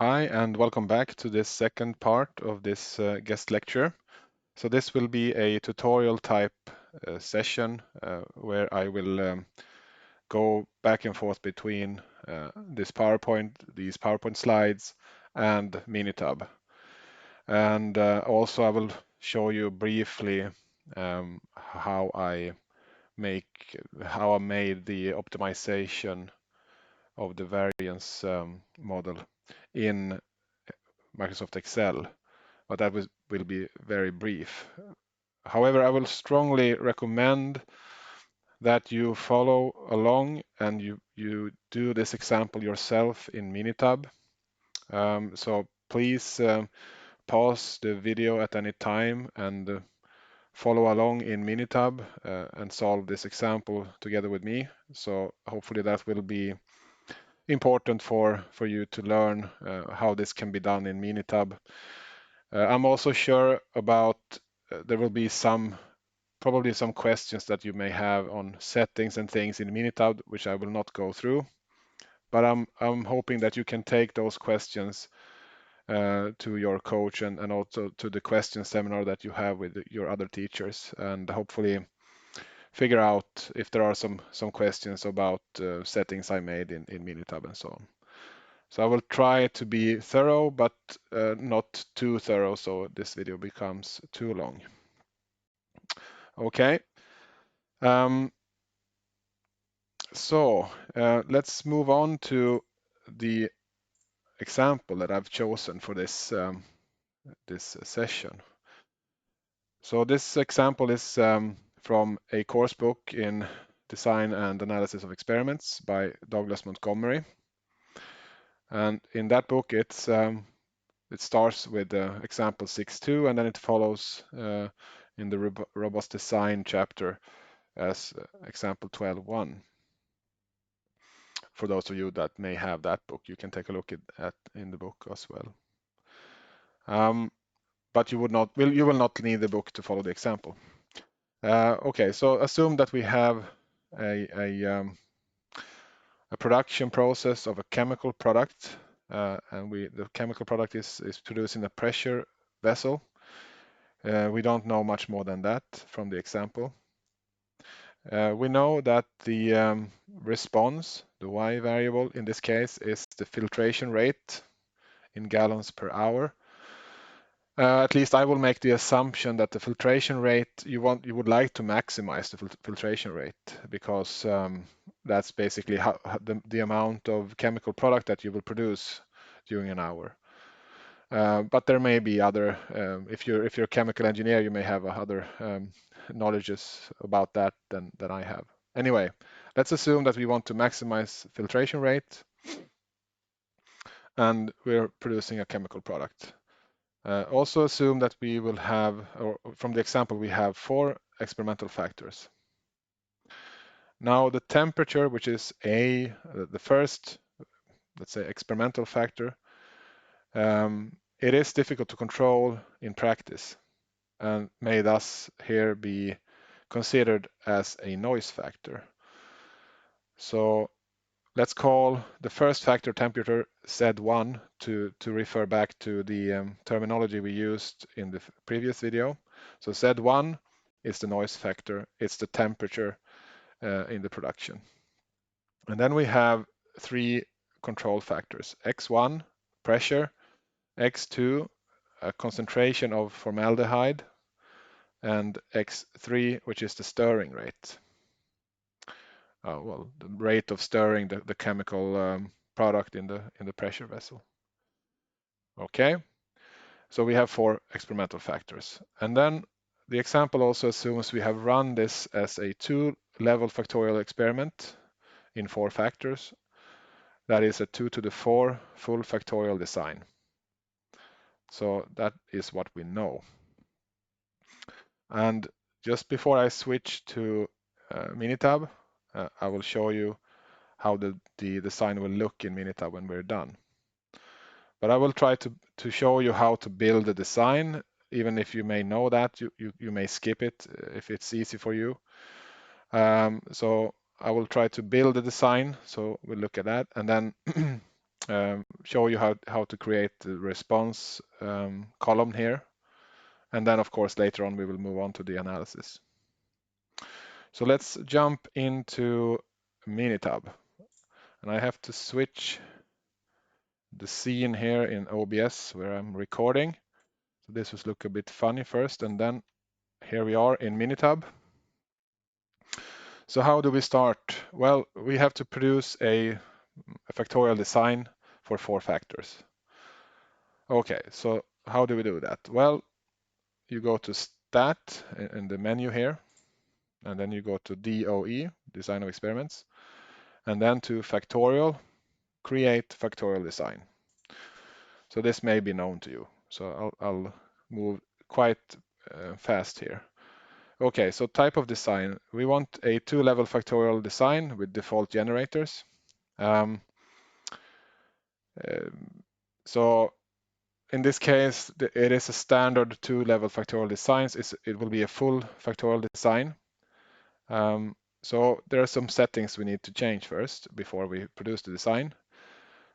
Hi, and welcome back to this second part of this guest lecture. So this will be a tutorial type session where I will go back and forth between these PowerPoint slides and Minitab. And also I will show you briefly how I made the optimization of the variance model in Microsoft Excel, but that will be very brief. However, I will strongly recommend that you follow along and you do this example yourself in Minitab. So please pause the video at any time and follow along in Minitab and solve this example together with me. So hopefully that will be important for you to learn how this can be done in Minitab. I'm also sure about there will be probably some questions that you may have on settings and things in Minitab, which I will not go through. But I'm hoping that you can take those questions to your coach and also to the question seminar that you have with your other teachers, and hopefully figure out if there are some questions about settings I made in Minitab and so on. So I will try to be thorough, but not too thorough, so this video becomes too long. Okay. So let's move on to the example that I've chosen for this session. So this example is from a course book in Design and Analysis of Experiments by Douglas Montgomery. And in that book, it starts with example 6.2, and then it follows in the robust design chapter as example 12.1. For those of you that may have that book, you can take a look at in the book as well. But you will not need the book to follow the example. Okay, so assume that we have a production process of a chemical product, and the chemical product is produced in a pressure vessel. We don't know much more than that from the example. We know that the response, the y variable in this case, is the filtration rate in gallons per hour. At least I will make the assumption that the filtration rate you would like to maximize the filtration rate, because that's basically the amount of chemical product that you will produce during an hour. But there may be other, if you're a chemical engineer, you may have other knowledges about that than I have. Anyway, let's assume that we want to maximize filtration rate and we're producing a chemical product. Also assume that we will have, or from the example, we have 4 experimental factors. Now the temperature, which is the first, let's say, experimental factor, it is difficult to control in practice and may thus here be considered as a noise factor. So let's call the first factor temperature Z1 to refer back to the terminology we used in the previous video. So Z1 is the noise factor, it's the temperature in the production. And then we have 3 control factors: X1, pressure; X2, concentration of formaldehyde; and X3, which is the stirring rate. Well, the rate of stirring the chemical product in the pressure vessel. Okay, so we have 4 experimental factors. And then the example also assumes we have run this as a 2-level factorial experiment in 4 factors. That is a 2 to the 4 full factorial design. So that is what we know. And just before I switch to Minitab, I will show you how the design will look in Minitab when we're done. But I will try to show you how to build the design. Even if you may know that, you may skip it if it's easy for you. So I will try to build the design. So we'll look at that. And then show you how to create the response column here. And then, of course, later on, we will move on to the analysis. So let's jump into Minitab. And I have to switch the scene here in OBS where I'm recording. So this will look a bit funny first, and then here we are in Minitab. So how do we start? Well, we have to produce a factorial design for 4 factors. Okay, so how do we do that? Well, you go to Stat in the menu here, and then you go to DOE, Design of Experiments, and then to Factorial, Create Factorial Design. So this may be known to you. So I'll move quite fast here. Okay, so type of design. We want a 2-level factorial design with default generators. So in this case, it is a standard 2-level factorial design. It will be a full factorial design. So there are some settings we need to change first before we produce the design.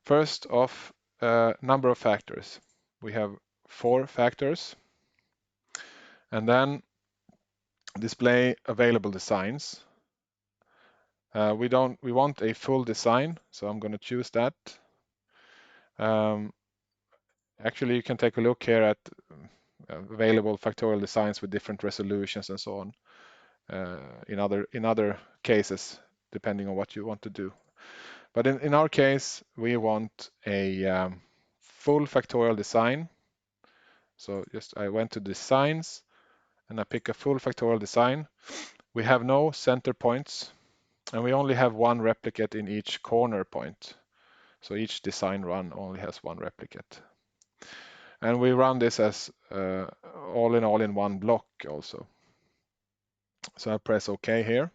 First off, number of factors. We have 4 factors. And then display available designs. We want a full design, so I'm going to choose that. Actually, you can take a look here at available factorial designs with different resolutions and so on in other cases, depending on what you want to do. But in our case, we want a full factorial design. So I went to designs and I pick a full factorial design. We have no center points and we only have 1 replicate in each corner point. So each design run only has 1 replicate. And we run this as all in 1 block also. So I press OK here.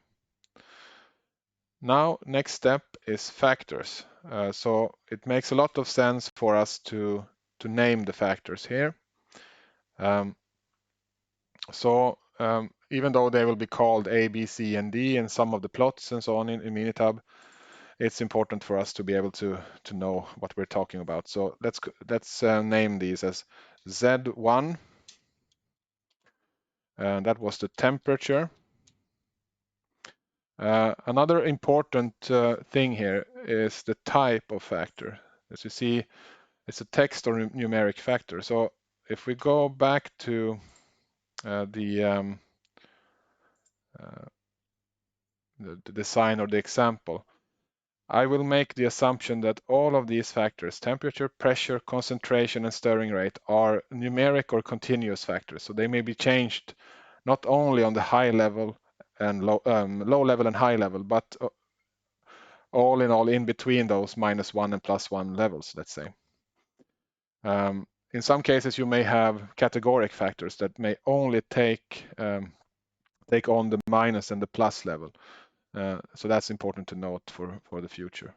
Now, next step is factors. So it makes a lot of sense for us to name the factors here. Even though they will be called A, B, C, and D in some of the plots and so on in Minitab, it's important for us to be able to know what we're talking about. So let's name these as Z1, and that was the temperature. Another important thing here is the type of factor. As you see, it's a text or numeric factor. So if we go back to the design or the example, I will make the assumption that all of these factors, temperature, pressure, concentration, and stirring rate, are numeric or continuous factors. So they may be changed not only on the high level and low level and high level, but all in all in between those -1 and +1 levels, let's say. In some cases, you may have categoric factors that may only take on the minus and the plus level. So that's important to note for the future.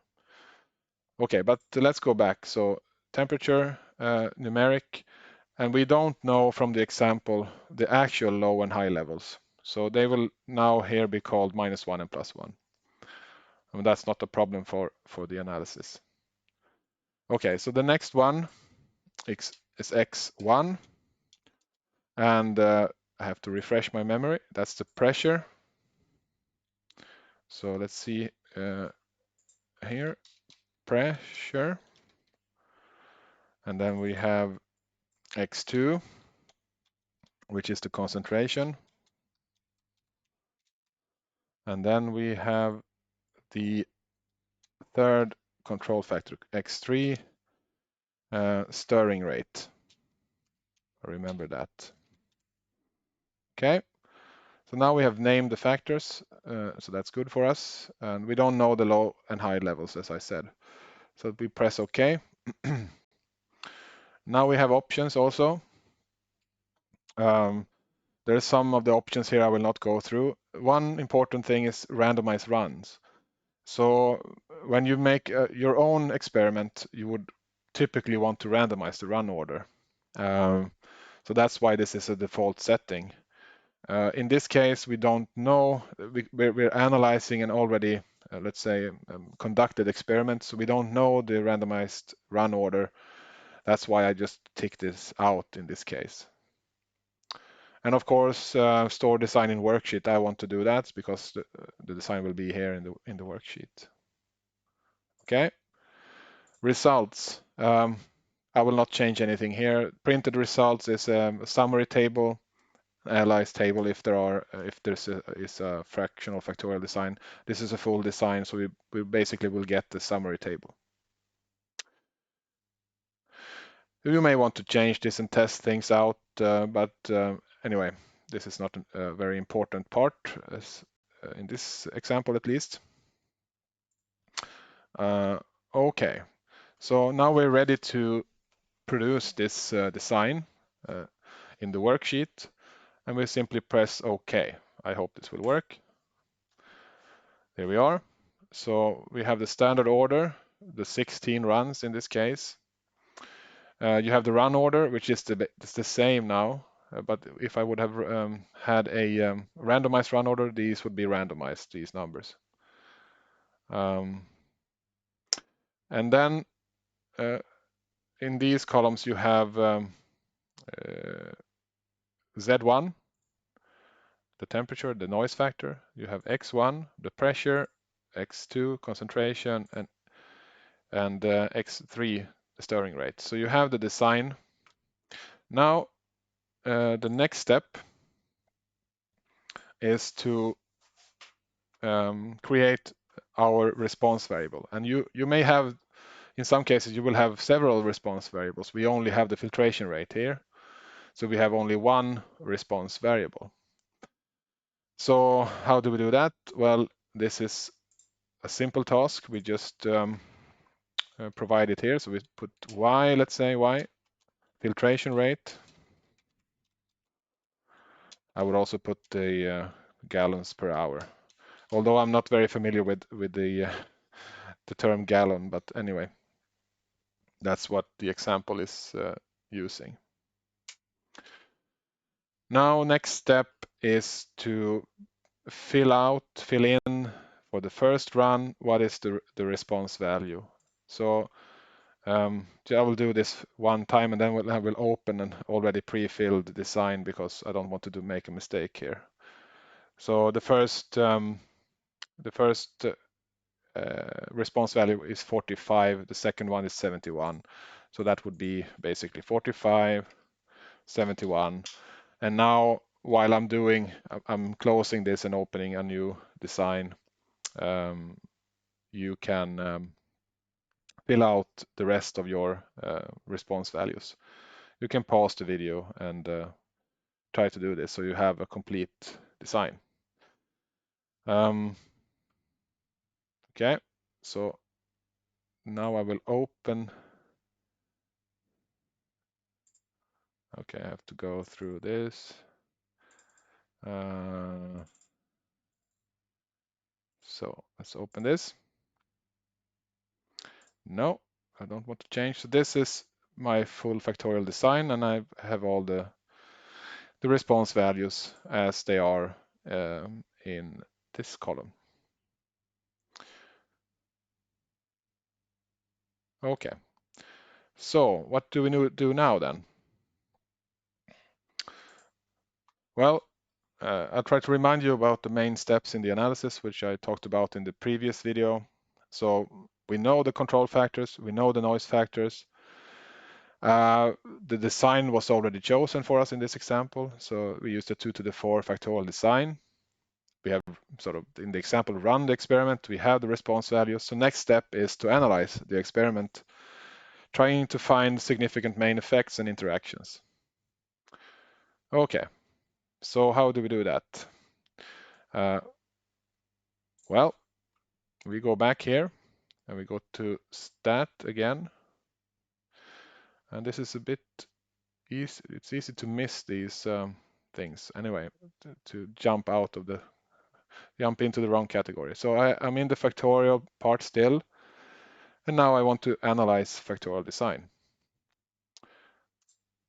Okay, but let's go back. So temperature, numeric, and we don't know from the example the actual low and high levels. So they will now here be called -1 and +1. And that's not a problem for the analysis. Okay, so the next one is X1. And I have to refresh my memory. That's the pressure. So let's see here, pressure. And then we have X2, which is the concentration. And then we have the third control factor, X3, stirring rate. Remember that. Okay, so now we have named the factors, so that's good for us. And we don't know the low and high levels, as I said. So we press OK. Now we have options also. There are some of the options here I will not go through. One important thing is randomized runs. So when you make your own experiment, you would typically want to randomize the run order. So that's why this is a default setting. In this case, we don't know. We're analyzing an already let's say, conducted experiments. So we don't know the randomized run order. That's why I just tick this out in this case. And of course, store design in worksheet. I want to do that because the design will be here in the worksheet. Okay. Results. I will not change anything here. Printed results is a summary table, analyze table if there's a fractional factorial design. This is a full design, so we basically will get the summary table. You may want to change this and test things out, but anyway, this is not a very important part, as in this example at least. Okay, so now we're ready to produce this design in the worksheet, and we simply press OK. I hope this will work. There we are. So we have the standard order, the 16 runs in this case. You have the run order, which is the same now, but if I would have had a randomized run order, these would be randomized, these numbers. And then in these columns you have Z1, the temperature, the noise factor. You have X1, the pressure, X2, concentration, and X3, the stirring rate. So you have the design. Now the next step is to create our response variable. And you may have, in some cases, you will have several response variables. We only have the filtration rate here. So we have only one response variable. So how do we do that? Well, this is a simple task. We just provide it here. So we put y, let's say y, filtration rate. I would also put the gallons per hour. Although I'm not very familiar with the term gallon, but anyway, that's what the example is using. Now, next step is to fill in for the first run, what is the response value. So I will do this one time, and then I will open an already pre-filled design because I don't want to make a mistake here. So the first response value is 45. The second one is 71. So that would be basically 45, 71. And now, while I'm closing this and opening a new design, you can fill out the rest of your response values. You can pause the video and try to do this so you have a complete design. Okay, so now I will open. Okay, I have to go through this. So let's open this. No, I don't want to change. So this is my full factorial design, and I have all the response values as they are in this column. Okay, so what do we do now then? Well, I'll try to remind you about the main steps in the analysis, which I talked about in the previous video. So we know the control factors, we know the noise factors. The design was already chosen for us in this example. So we used a 2 to the 4 factorial design. We have sort of, in the example, run the experiment. We have the response values. So next step is to analyze the experiment, trying to find significant main effects and interactions. Okay, so how do we do that? Well, we go back here and we go to stat again. And this is a bit easy. It's easy to miss these things. Anyway, to jump into the wrong category. So I'm in the factorial part still. And now I want to analyze factorial design.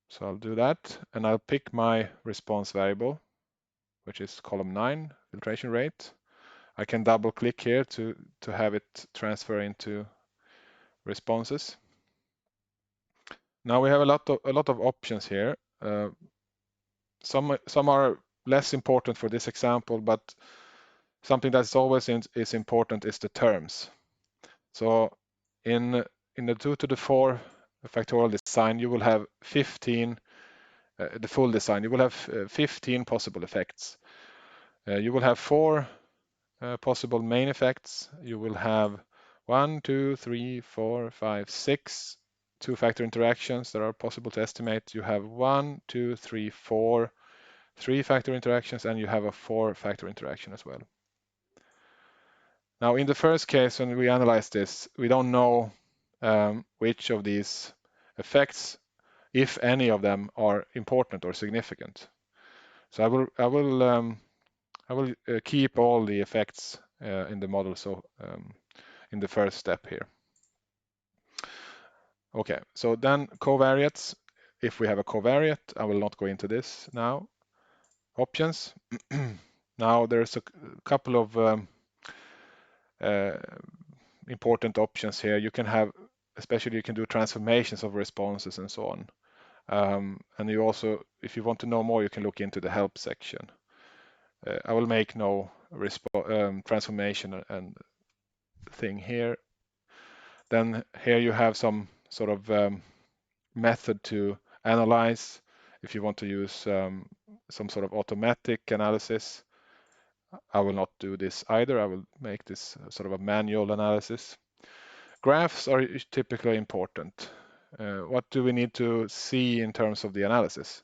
So I'll do that, and I'll pick my response variable, which is column 9, filtration rate. I can double click here to have it transfer into responses. Now we have a lot of options here. Some are less important for this example, but something that's always is important is the terms. So in the 2 to the 4 factorial design, you will have 15, the full design, you will have 15 possible effects. You will have 4 possible main effects. You will have 1, 2, 3, 4, 5, 6 two-factor interactions that are possible to estimate. You have 1, 2, 3, 4 three-factor interactions, and you have a 4-factor interaction as well. Now, in the first case, when we analyze this, we don't know which of these effects, if any of them, are important or significant. So I will keep all the effects in the model. So in the first step here. Okay, so then covariates. If we have a covariate, I will not go into this now. Options. Now there's a couple of important options here. You can have, especially you can do transformations of responses and so on. And you also, if you want to know more, you can look into the help section. I will make no transformation and thing here. Then here you have some sort of method to analyze. If you want to use some sort of automatic analysis, I will not do this either. I will make this sort of a manual analysis. Graphs are typically important. What do we need to see in terms of the analysis?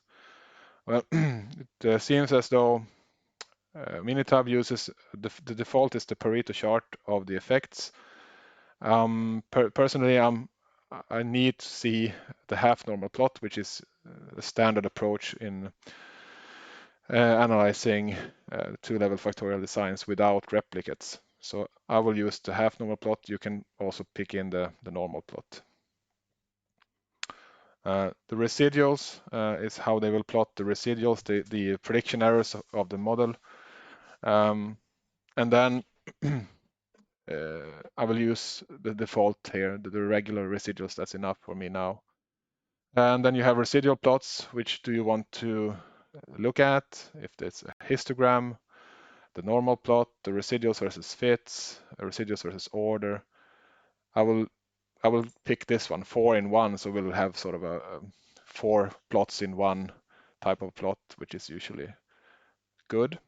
Well, it seems as though Minitab uses the default is the Pareto chart of the effects. Personally, I need to see the half normal plot, which is a standard approach in analyzing two-level factorial designs without replicates. So I will use the half normal plot. You can also pick in the normal plot. The residuals is how they will plot the residuals, the prediction errors of the model. And then I will use the default here, the regular residuals. That's enough for me now. And then you have residual plots. Which do you want to look at? If it's a histogram, the normal plot, the residuals versus fits, residuals versus order. I will pick this one, 4 in 1, so we'll have sort of a 4 plots in one type of plot, which is usually good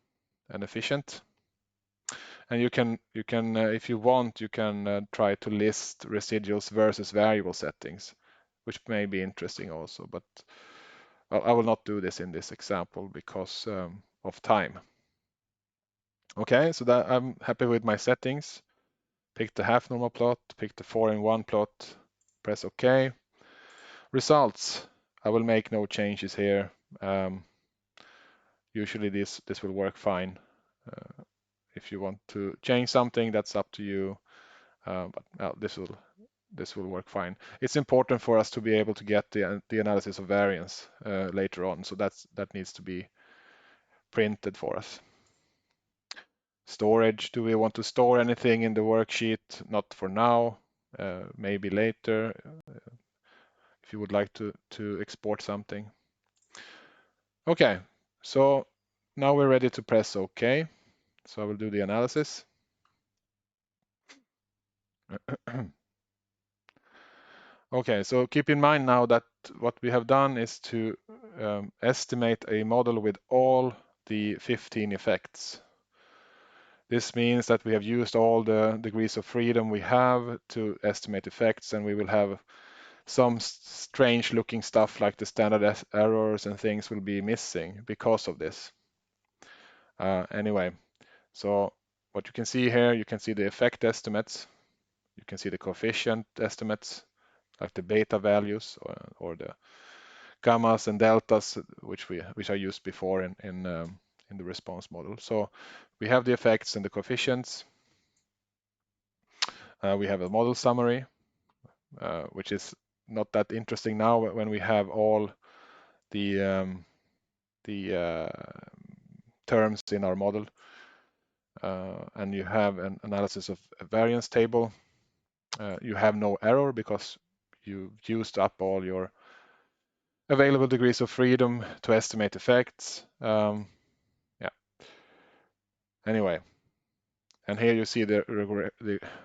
and efficient. And you can if you want, you can try to list residuals versus variable settings, which may be interesting also, but I will not do this in this example because of time. Okay, so that I'm happy with my settings. Pick the half normal plot, pick the 4 in 1 plot, press OK. Results, I will make no changes here. Usually this will work fine. If you want to change something, that's up to you. But this will work fine. It's important for us to be able to get the analysis of variance later on, so that needs to be printed for us. Storage, do we want to store anything in the worksheet? Not for now, maybe later, if you would like to export something. Okay, so now we're ready to press OK. So I will do the analysis. Okay, so keep in mind now that what we have done is to estimate a model with all the 15 effects. This means that we have used all the degrees of freedom we have to estimate effects, and we will have some strange looking stuff like the standard errors and things will be missing because of this. Anyway, so what you can see here, you can see the effect estimates, you can see the coefficient estimates, like the beta values or the gammas and deltas, which I used before in the response model. So we have the effects and the coefficients. We have a model summary, which is not that interesting now when we have all the terms in our model. and you have an analysis of a variance table, you have no error because you've used up all your available degrees of freedom to estimate effects. Yeah. Anyway, and here you see the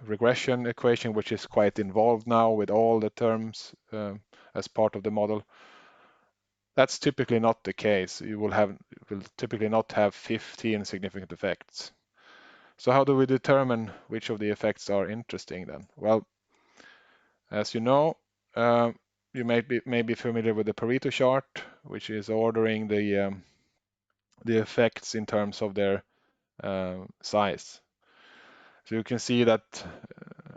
regression equation, which is quite involved now with all the terms as part of the model. That's typically not the case. You will typically not have 15 significant effects. So how do we determine which of the effects are interesting then? Well, as you know, you may be familiar with the Pareto chart, which is ordering the effects in terms of their size. So you can see that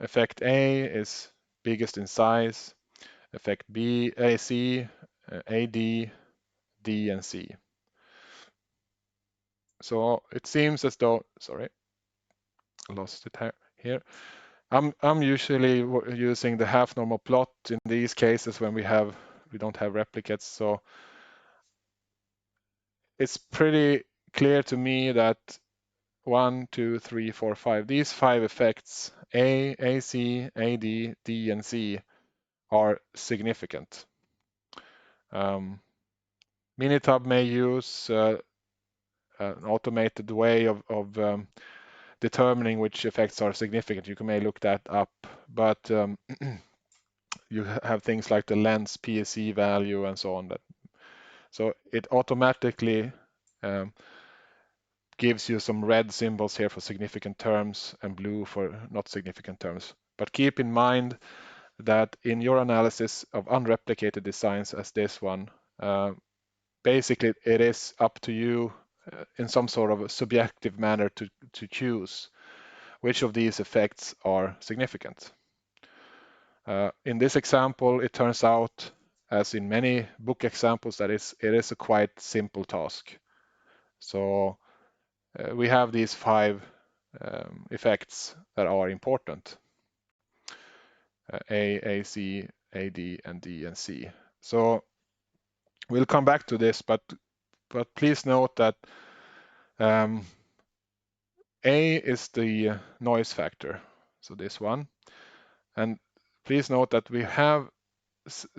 effect A is biggest in size, effect B, AC, AD, D, and C. So it seems as though, sorry, I lost it here. I'm usually using the half normal plot in these cases when we don't have replicates. So it's pretty clear to me that 1, 2, 3, 4, 5, these 5 effects, A, AC, AD, D, and C, are significant. Minitab may use an automated way of determining which effects are significant. You may look that up, but you have things like the lens PSE value and so on. So it automatically gives you some red symbols here for significant terms and blue for not significant terms. But keep in mind that in your analysis of unreplicated designs as this one, basically it is up to you in some sort of a subjective manner to choose which of these effects are significant. In this example, it turns out, as in many book examples, that it is a quite simple task. So we have these 5 effects that are important: A, AC, AD, and D, and C. So we'll come back to this, but please note that A is the noise factor, so this one. And please note that we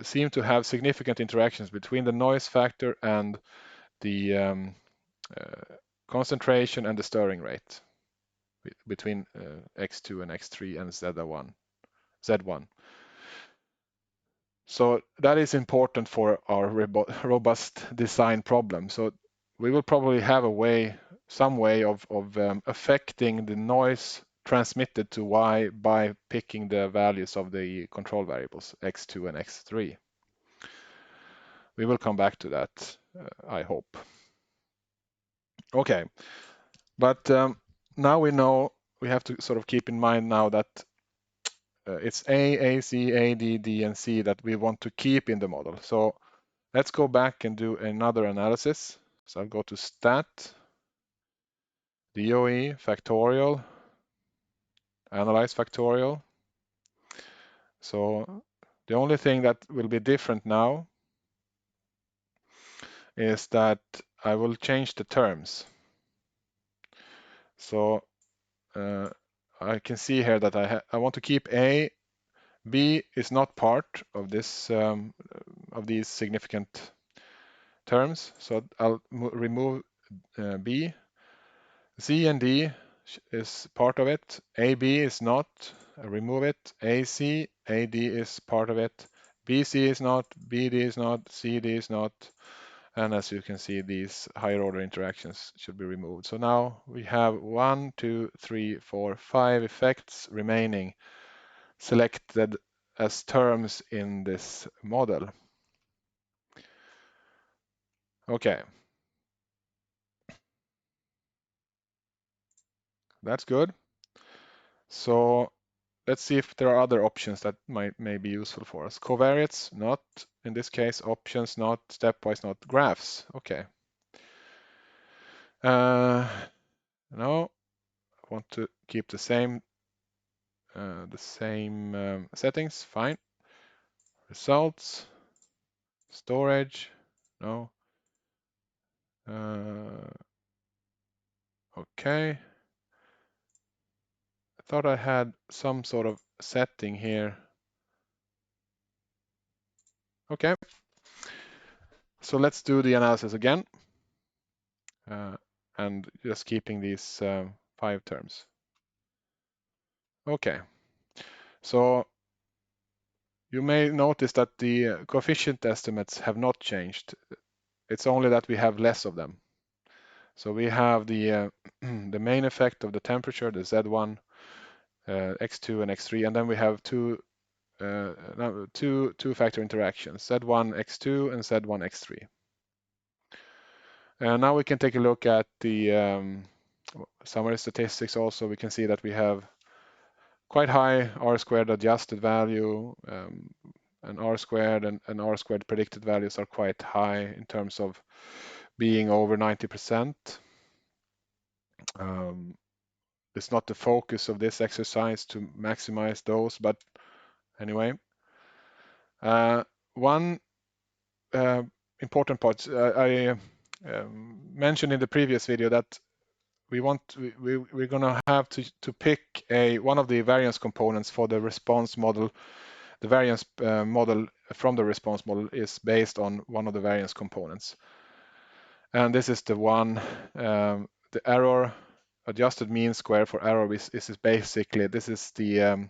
seem to have significant interactions between the noise factor and the concentration and the stirring rate between X2 and X3 and Z1. So that is important for our robust design problem. So we will probably have some way of affecting the noise transmitted to Y by picking the values of the control variables X2 and X3. We will come back to that, I hope. Okay, but now we know we have to sort of keep in mind now that it's A, AC, AD, D, and C that we want to keep in the model. So let's go back and do another analysis. So I'll go to Stat, DOE, Factorial, Analyze Factorial. So the only thing that will be different now is that I will change the terms. So I can see here that I want to keep A. B is not part of this of these significant terms, so I'll remove B. C and D is part of it. AB is not. I remove it. AC, AD is part of it. BC is not. BD is not. CD is not. And as you can see, these higher order interactions should be removed. So now we have 1, 2, 3, 4, 5 effects remaining selected as terms in this model. Okay. That's good. So let's see if there are other options that may be useful for us. Covariates, not. In this case, options, not. Stepwise, not. Graphs, okay. No, I want to keep the same settings, fine. Results, storage, no. Okay. thought I had some sort of setting here. Okay, so let's do the analysis again, and just keeping these 5 terms. Okay, so you may notice that the coefficient estimates have not changed. It's only that we have less of them. So we have the the main effect of the temperature, the Z1, X2 and X3, and then we have two factor interactions, Z1 X2 and Z1 X3. And now we can take a look at the summary statistics also. We can see that we have quite high R-squared adjusted value, and R-squared and R-squared predicted values are quite high in terms of being over 90%. It's not the focus of this exercise to maximize those, but anyway. One important part, I mentioned in the previous video that we're going to have to pick one of the variance components for the response model. The variance model from the response model is based on one of the variance components. And this is the one, the error adjusted mean square for error is basically, this is the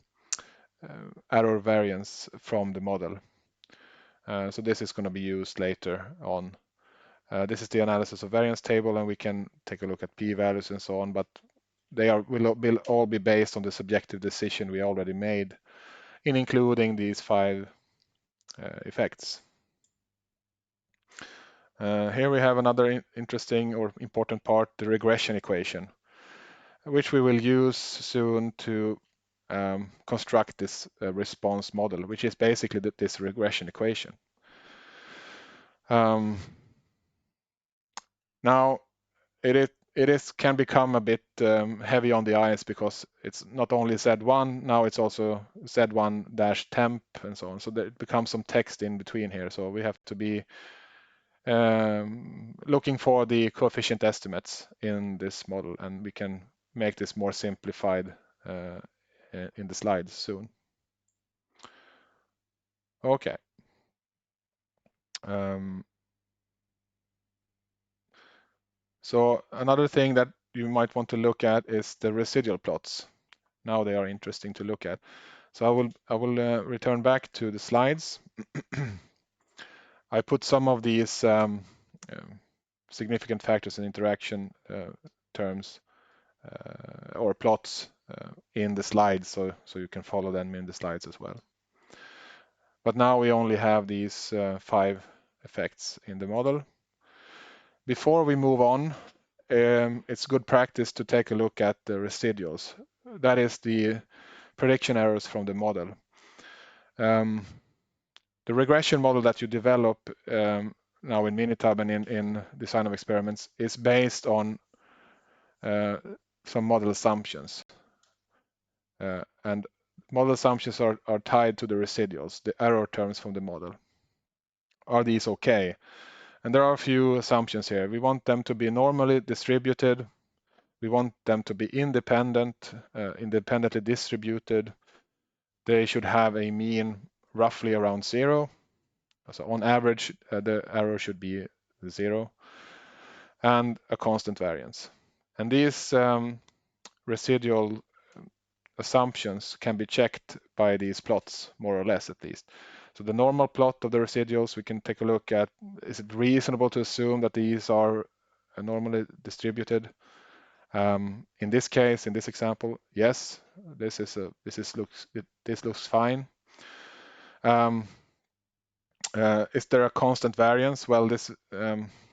error variance from the model. So this is going to be used later on. This is the analysis of variance table, and we can take a look at p-values and so on, but they will all be based on the subjective decision we already made in including these 5 effects. Here we have another interesting or important part, the regression equation, which we will use soon to construct this response model, which is basically this regression equation. Now, it can become a bit heavy on the eyes because it's not only Z1, now it's also Z1-temp and so on. So there becomes some text in between here. So we have to be looking for the coefficient estimates in this model, and we can make this more simplified in the slides soon. Okay. So another thing that you might want to look at is the residual plots. Now they are interesting to look at. So I will return back to the slides. I put some of these significant factors and interaction terms or plots in the slides, so you can follow them in the slides as well. But now we only have these 5 effects in the model. Before we move on, it's good practice to take a look at the residuals. That is the prediction errors from the model. The regression model that you develop now in Minitab and in design of experiments is based on some model assumptions. And model assumptions are tied to the residuals, the error terms from the model. Are these okay? And there are a few assumptions here. We want them to be normally distributed. We want them to be independently distributed. They should have a mean roughly around 0. So on average, the error should be 0, and a constant variance. And these residual assumptions can be checked by these plots, more or less at least. So the normal plot of the residuals, we can take a look at, is it reasonable to assume that these are normally distributed? In this case, in this example, yes, this looks fine. Is there a constant variance? Well, this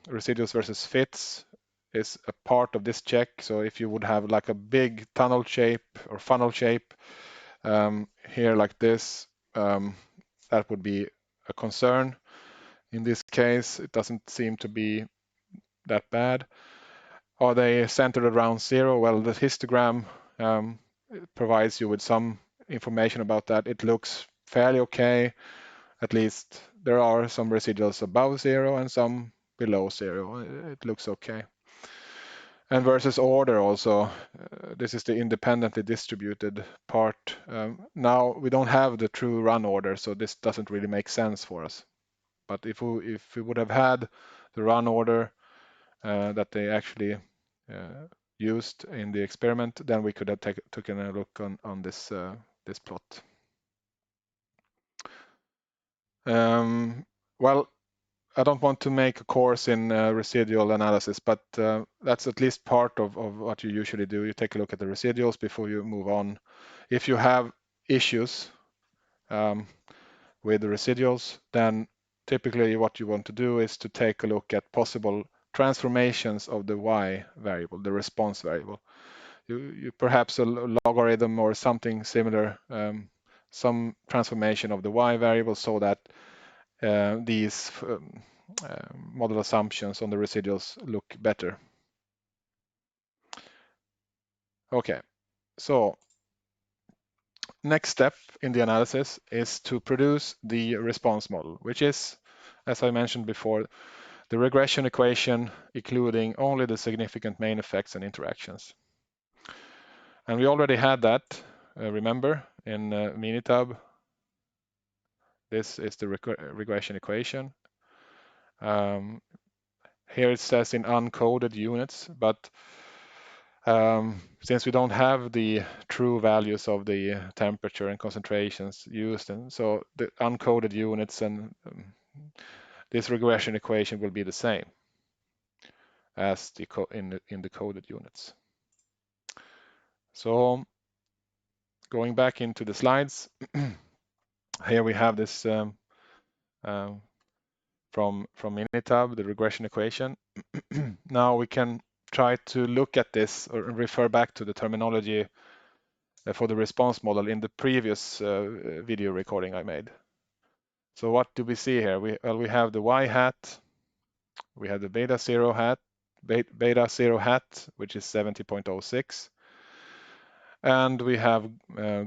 residuals versus fits is a part of this check. So if you would have like a big tunnel shape or funnel shape here like this, that would be a concern. In this case, it doesn't seem to be that bad. Are they centered around 0? Well, the histogram provides you with some information about that. It looks fairly okay. At least there are some residuals above 0 and some below 0. It looks okay. And versus order also, this is the independently distributed part. Now we don't have the true run order, so this doesn't really make sense for us. But if we would have had the run order that they actually used in the experiment, then we could have taken a look on this this plot. Well, I don't want to make a course in residual analysis, but that's at least part of what you usually do. You take a look at the residuals before you move on. If you have issues with the residuals, then typically what you want to do is to take a look at possible transformations of the y variable, the response variable. You perhaps a logarithm or something similar, some transformation of the y variable so that these model assumptions on the residuals look better. Okay, so next step in the analysis is to produce the response model, which is, as I mentioned before, the regression equation including only the significant main effects and interactions. And we already had that, remember, in Minitab. This is the regression equation. Here it says in uncoded units, but since we don't have the true values of the temperature and concentrations used, and so the uncoded units and this regression equation will be the same as in the coded units. So going back into the slides, here we have this from Minitab, the regression equation. Now we can try to look at this or refer back to the terminology for the response model in the previous video recording I made. So what do we see here? We have the y hat, we have the beta zero hat, which is 70.06, and we have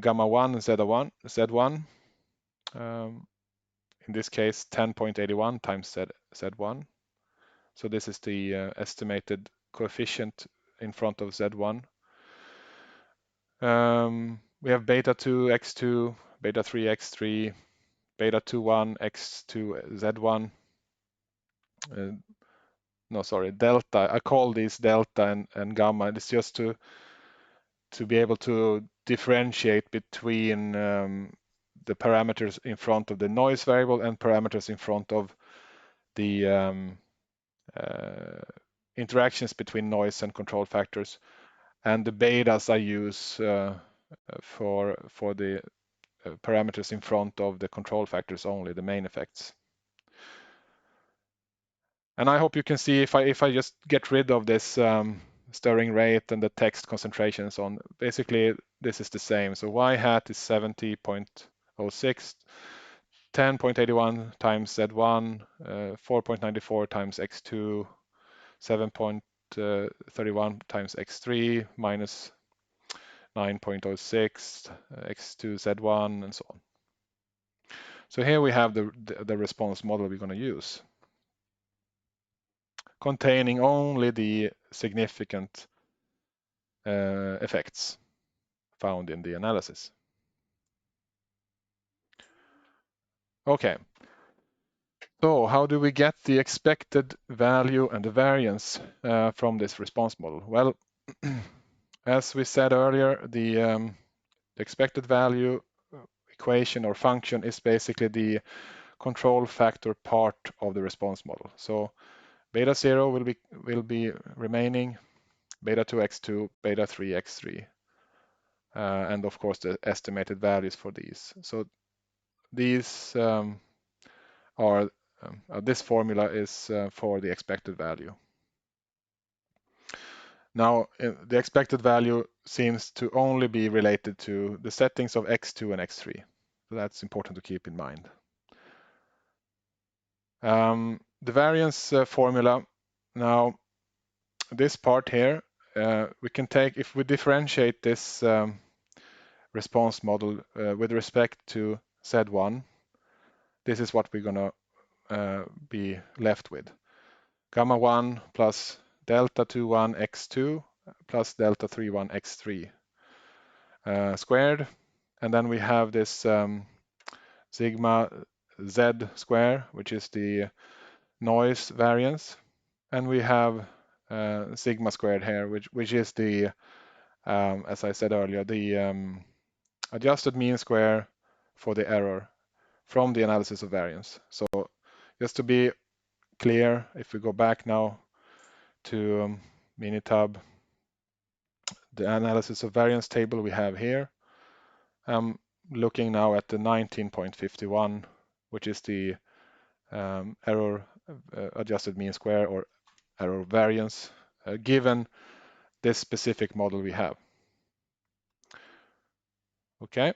gamma 1 and z1, in this case 10.81 times z1. So this is the estimated coefficient in front of z1. We have beta 2 x2, beta 3 x3, beta 2 1 x2 z1. No, sorry, delta. I call these delta and gamma. It's just to be able to differentiate between the parameters in front of the noise variable and parameters in front of the interactions between noise and control factors. And the betas I use for the parameters in front of the control factors only, the main effects. And I hope you can see if I just get rid of this stirring rate and the text concentrations on, basically this is the same. So y hat is 70.06, 10.81 times z1, 4.94 times x2, 7.31 times x3, minus 9.06 x2 z1, and so on. So here we have the response model we're going to use, containing only the significant effects found in the analysis. Okay, so how do we get the expected value and the variance from this response model? Well, as we said earlier, the expected value equation or function is basically the control factor part of the response model. So beta 0 will be remaining, beta 2 x2, beta 3 x3, and of course the estimated values for these. So these this formula is for the expected value. Now the expected value seems to only be related to the settings of x2 and x3. So that's important to keep in mind. The variance formula, now this part here, we can take, if we differentiate this response model with respect to Z1, this is what we're going to be left with. Gamma 1 plus delta 21 x2 plus delta 31 x3 squared. And then we have this sigma z square, which is the noise variance. And we have sigma squared here, which is the, as I said earlier, the adjusted mean square for the error from the analysis of variance. So just to be clear, if we go back now to Minitab, the analysis of variance table we have here, I'm looking now at the 19.51, which is the error adjusted mean square or error variance given this specific model we have. Okay.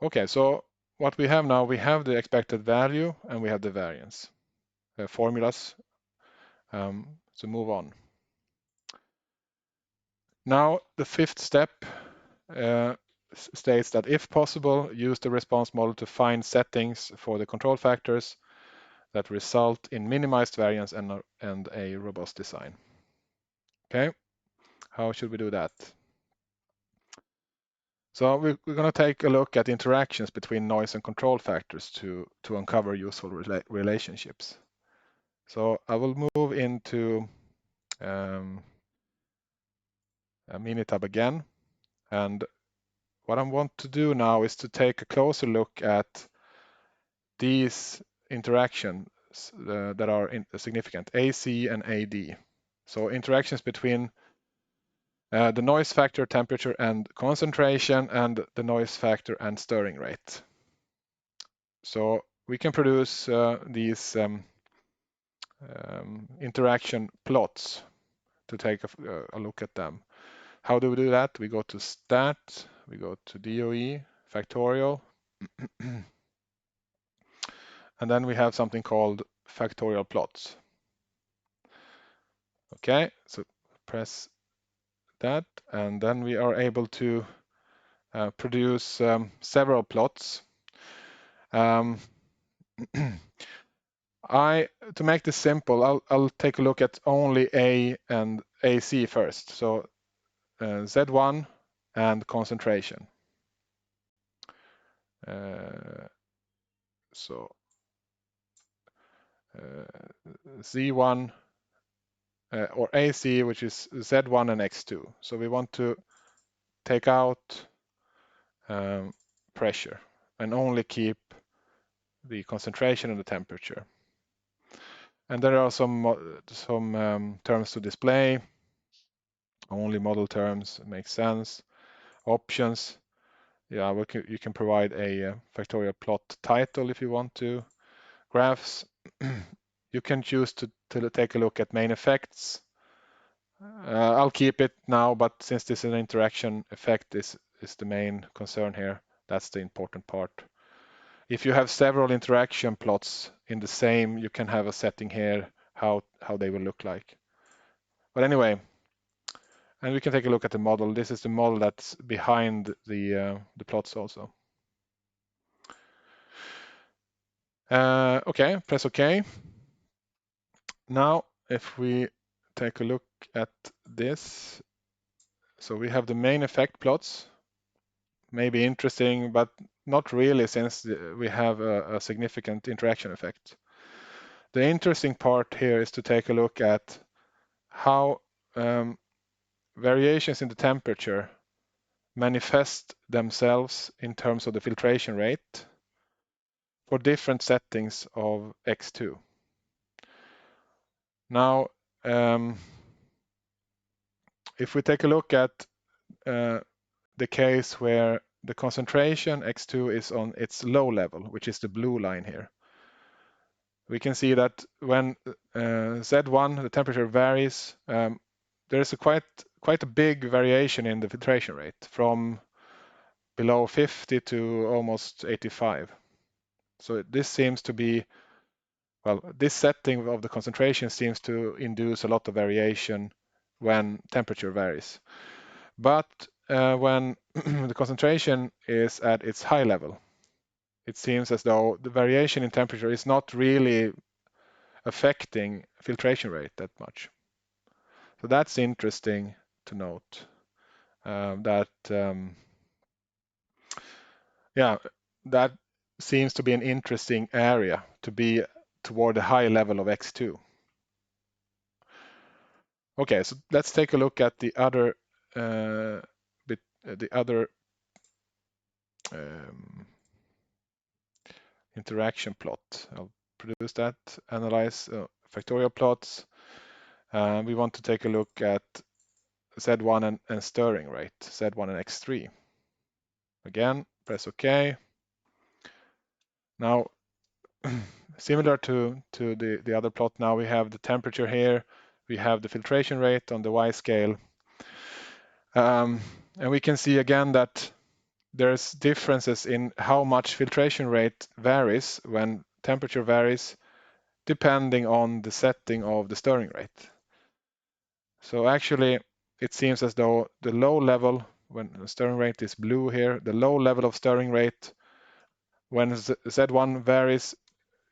Okay, so what we have now, we have the expected value and we have the variance formulas. So move on. Now the fifth step states that if possible, use the response model to find settings for the control factors that result in minimized variance and a robust design. Okay, how should we do that? So we're going to take a look at interactions between noise and control factors to uncover useful relationships. So I will move into a Minitab again, and what I want to do now is to take a closer look at these interactions that are significant, AC and AD. So interactions between the noise factor, temperature, and concentration, and the noise factor and stirring rate. So we can produce these interaction plots to take a look at them. How do we do that? We go to Stat, we go to DOE, factorial, and then we have something called factorial plots. Okay, so press that, and then we are able to produce several plots. To make this simple, I'll take a look at only A and AC first. So Z1 and concentration. Z1 or AC, which is Z1 and X2. So we want to take out pressure and only keep the concentration and the temperature. And there are some terms to display. Only model terms makes sense. Options. Yeah, you can provide a factorial plot title if you want to. Graphs. You can choose to take a look at main effects. I'll keep it now, but since this is an interaction effect is the main concern here, that's the important part. If you have several interaction plots in the same, you can have a setting here how they will look like. But anyway, and we can take a look at the model. This is the model that's behind the plots also. Okay, press OK. Now, if we take a look at this, so we have the main effect plots. Maybe interesting, but not really, since we have a significant interaction effect. The interesting part here is to take a look at how variations in the temperature manifest themselves in terms of the filtration rate for different settings of X2. Now, if we take a look at the case where the concentration X2 is on its low level, which is the blue line here, we can see that when Z1, the temperature varies, there's quite a big variation in the filtration rate from below 50 to almost 85. So this seems to be, well, this setting of the concentration seems to induce a lot of variation when temperature varies. But when the concentration is at its high level, it seems as though the variation in temperature is not really affecting filtration rate that much. So that's interesting to note. Yeah, that seems to be an interesting area to be toward a high level of X2. Okay, so let's take a look at the other interaction plot. I'll produce that, analyze factorial plots. We want to take a look at Z1 and stirring rate, Z1 and X3. Again, press OK. Now, similar to the other plot, now we have the temperature here, we have the filtration rate on the Y scale. And we can see again that there's differences in how much filtration rate varies when temperature varies, depending on the setting of the stirring rate. So actually, it seems as though the low level, when the stirring rate is blue here, the low level of stirring rate, when Z1 varies,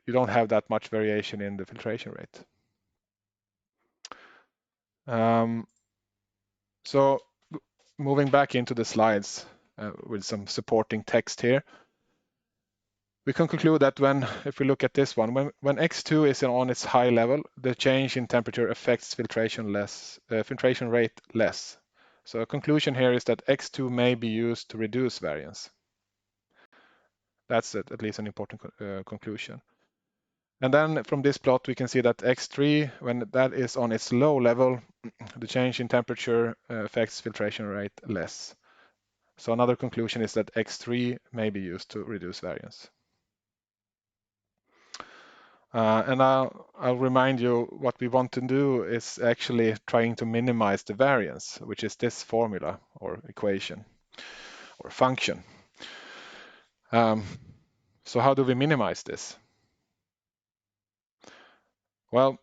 you don't have that much variation in the filtration rate. So moving back into the slides with some supporting text here, we can conclude that if we look at this one, when X2 is on its high level, the change in temperature affects filtration rate less. So a conclusion here is that X2 may be used to reduce variance. That's at least an important conclusion. And then from this plot, we can see that X3, when that is on its low level, the change in temperature affects filtration rate less. So another conclusion is that X3 may be used to reduce variance. And I'll remind you what we want to do is actually trying to minimize the variance, which is this formula or equation or function. So how do we minimize this? Well,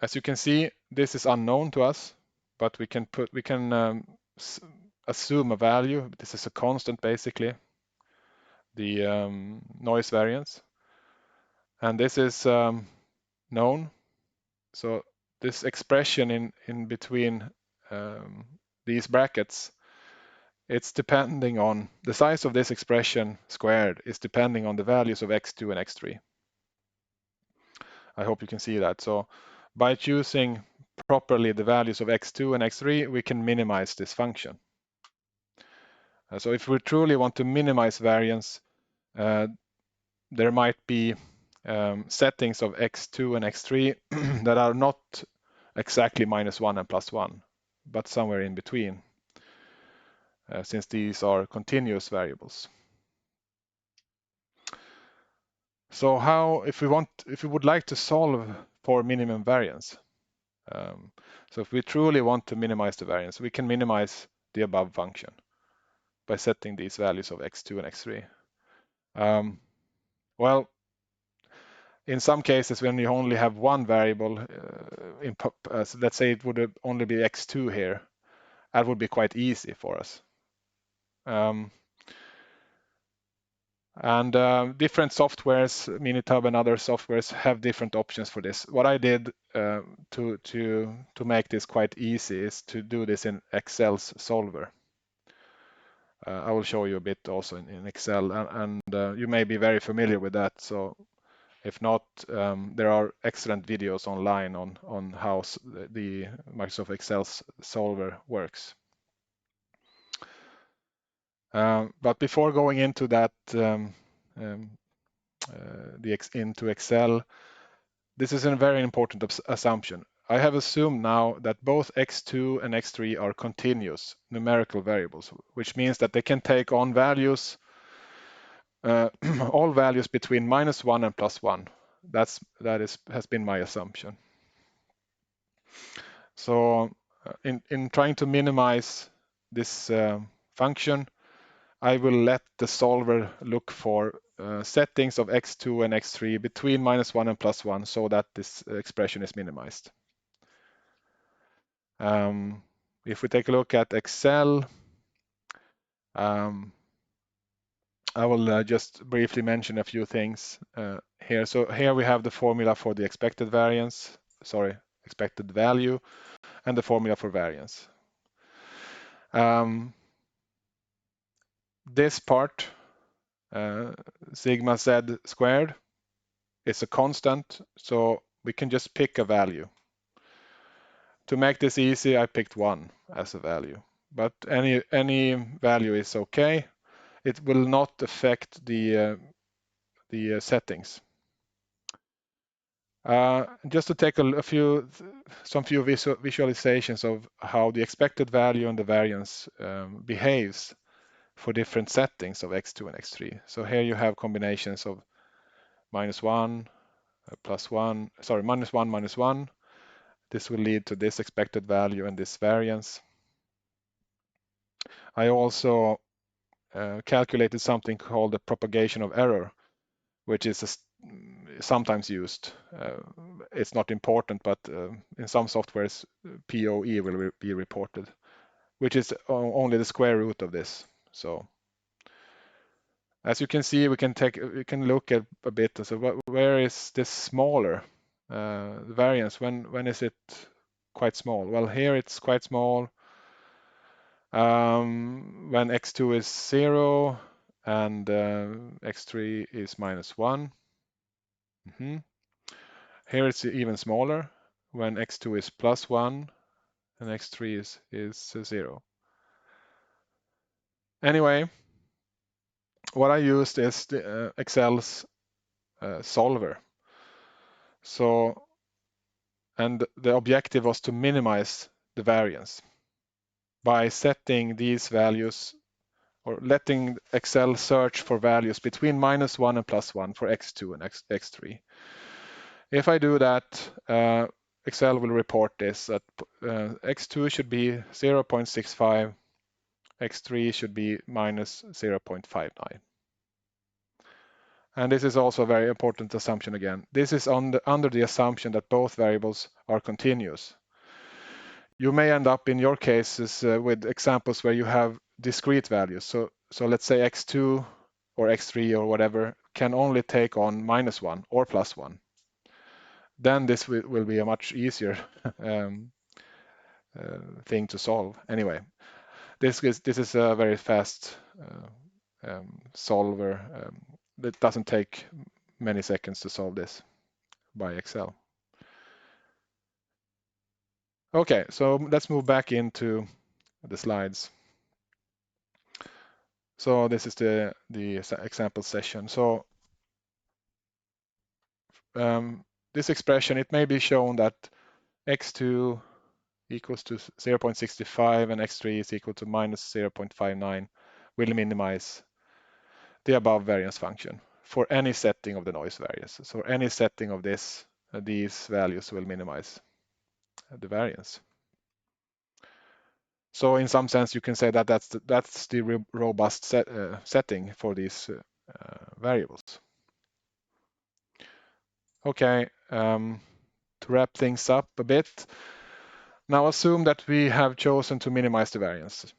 as you can see, this is unknown to us, but we can assume a value. This is a constant, basically, the noise variance, and this is known. So this expression in between these brackets, it's depending on the size of this expression squared is depending on the values of X2 and X3. I hope you can see that. So by choosing properly the values of X2 and X3, we can minimize this function. So if we truly want to minimize variance, there might be settings of X2 and X3 that are not exactly -1 and +1, but somewhere in between, since these are continuous variables. So if we would like to solve for minimum variance, so if we truly want to minimize the variance, we can minimize the above function by setting these values of X2 and X3. Well, in some cases, when you only have one variable, so let's say it would only be X2 here, that would be quite easy for us. And different softwares, Minitab and other softwares, have different options for this. What I did to make this quite easy is to do this in Excel's solver. I will show you a bit also in Excel, and you may be very familiar with that. So if not, there are excellent videos online on how the Microsoft Excel solver works. But before going into that, into Excel, this is a very important assumption. I have assumed now that both X2 and X3 are continuous numerical variables, which means that they can take on values, all values between -1 and +1. That has been my assumption. So in trying to minimize this function, I will let the solver look for settings of X2 and X3 between -1 and +1 so that this expression is minimized. If we take a look at Excel, I will just briefly mention a few things here. So here we have the formula for the expected variance, expected value, and the formula for variance. This part, sigma z squared, is a constant, so we can just pick a value. To make this easy, I picked 1 as a value, but any value is okay. It will not affect the settings. Just to take some few visualizations of how the expected value and the variance behaves for different settings of x2 and x3. So here you have combinations of -1, +1, sorry, -1, -1. This will lead to this expected value and this variance. I also calculated something called the propagation of error, which is sometimes used. It's not important, but in some softwares, POE will be reported, which is only the square root of this. So as you can see, we can look at a bit. So where is this smaller variance? When is it quite small? Well, here it's quite small when x2 is 0 and x3 is -1. Here it's even smaller when x2 is +1 and x3 is 0. Anyway, what I used is the Excel's solver. So, and the objective was to minimize the variance by setting these values or letting Excel search for values between -1 and +1 for x2 and x3. If I do that, Excel will report this that x2 should be 0.65, x3 should be -0.59. And this is also a very important assumption again. This is under the assumption that both variables are continuous. You may end up in your cases with examples where you have discrete values. So let's say x2 or x3 or whatever can only take on -1 or +1. Then this will be a much easier thing to solve. Anyway, this is a very fast solver. It doesn't take many seconds to solve this by Excel. Okay, so let's move back into the slides. So this is the example session. So this expression, it may be shown that x2 equals to 0.65 and x3 is equal to -0.59 will minimize the above variance function for any setting of the noise variance. So any setting of this, these values will minimize the variance. So in some sense, you can say that that's the robust setting for these variables. Okay, to wrap things up a bit, now assume that we have chosen to minimize the variance,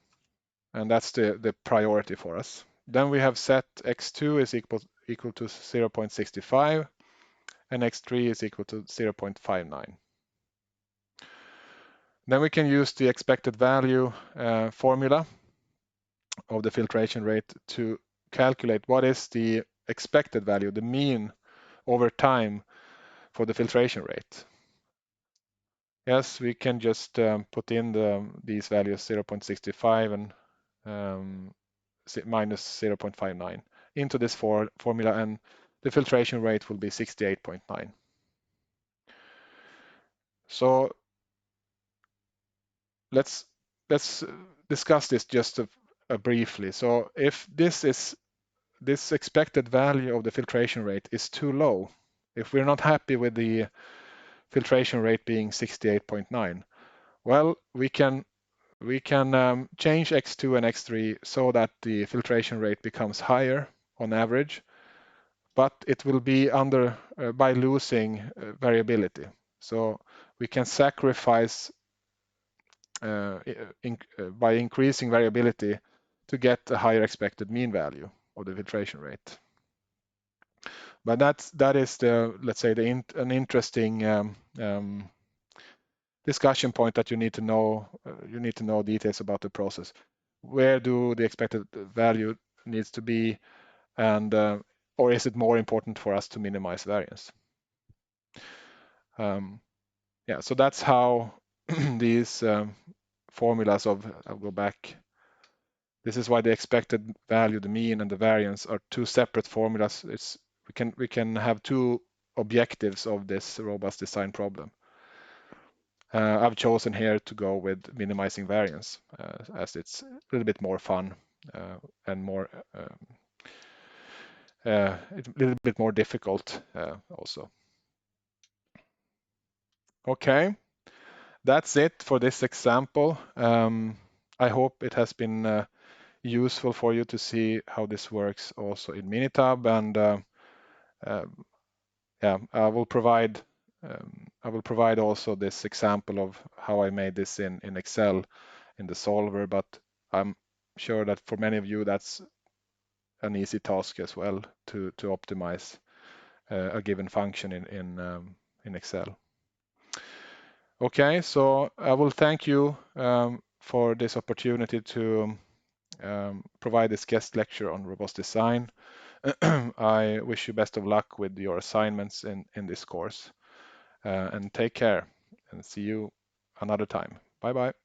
and that's the priority for us. Then we have set x2 is equal to 0.65 and x3 is equal to 0.59. Then we can use the expected value formula of the filtration rate to calculate what is the expected value, the mean over time for the filtration rate. Yes, we can just put in these values 0.65 and -0.59 into this formula, and the filtration rate will be 68.9. So let's discuss this just briefly. So if this expected value of the filtration rate is too low, if we're not happy with the filtration rate being 68.9, well, we can change x2 and x3 so that the filtration rate becomes higher on average, but it will be under by losing variability. So we can sacrifice by increasing variability to get a higher expected mean value. of the filtration rate. But that is the, let's say, an interesting discussion point that you need to know. You need to know details about the process. Where do the expected value needs to be, and or is it more important for us to minimize variance? Yeah, so that's how these formulas of, I'll go back. This is why the expected value, the mean, and the variance are two separate formulas. We can have two objectives of this robust design problem. I've chosen here to go with minimizing variance, as it's a little bit more fun and more it's a little bit more difficult also. Okay, that's it for this example. I hope it has been useful for you to see how this works also in Minitab, and yeah, I will provide also this example of how I made this in Excel in the solver, but I'm sure that for many of you that's an easy task as well to optimize a given function in Excel. Okay, so I will thank you for this opportunity to provide this guest lecture on robust design. I wish you best of luck with your assignments in this course, and take care, and see you another time. Bye bye.